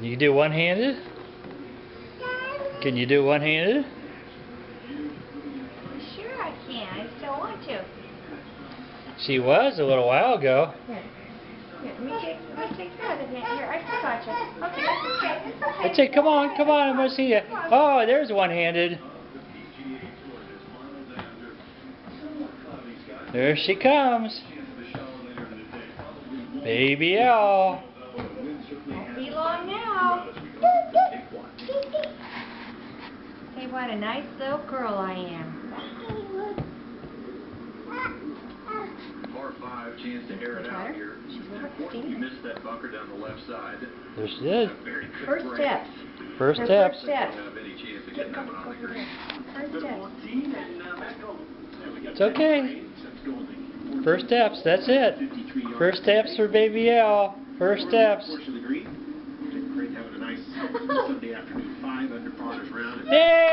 Can you do one-handed? Can you do one-handed? Sure I can. I still want to. She was a little while ago. Here, let me take the other hand. Here, I got you. Okay, it's okay. It's okay. Let's say, come on, I want to see you. Oh, there's one-handed. There she comes. Baby L. Won't be long now. Say what a nice little girl I am. Par 5, chance to air it out here. You missed that bunker down the left side. There she did. First steps. First steps. First steps. Don't have any chance of getting that one on the green. First steps. It's okay. First steps, that's it. First steps for Baby L. First steps. Having a nice Sunday afternoon, 5 under par this round. Hey!